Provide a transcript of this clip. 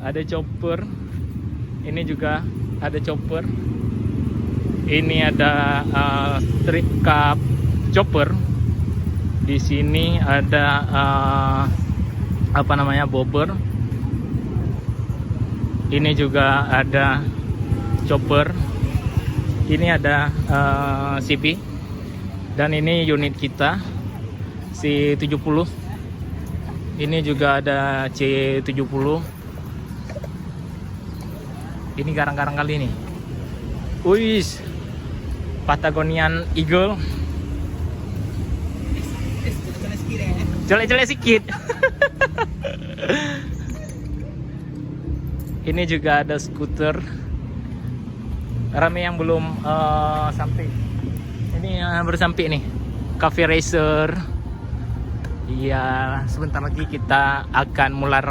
ada chopper. Ini juga ada chopper. Ini ada street cup chopper. Di sini ada bobber. Ini juga ada chopper. Ini ada CP. Dan ini unit kita C70. Ini juga ada C70. Ini garang-garang kali ini. Wih, Patagonian Eagle. Jelek-jelek sikit. Ini juga ada skuter. Rame yang belum sampai. Ini yang baru sampai nih. Cafe Racer. Iya, sebentar lagi kita akan mulai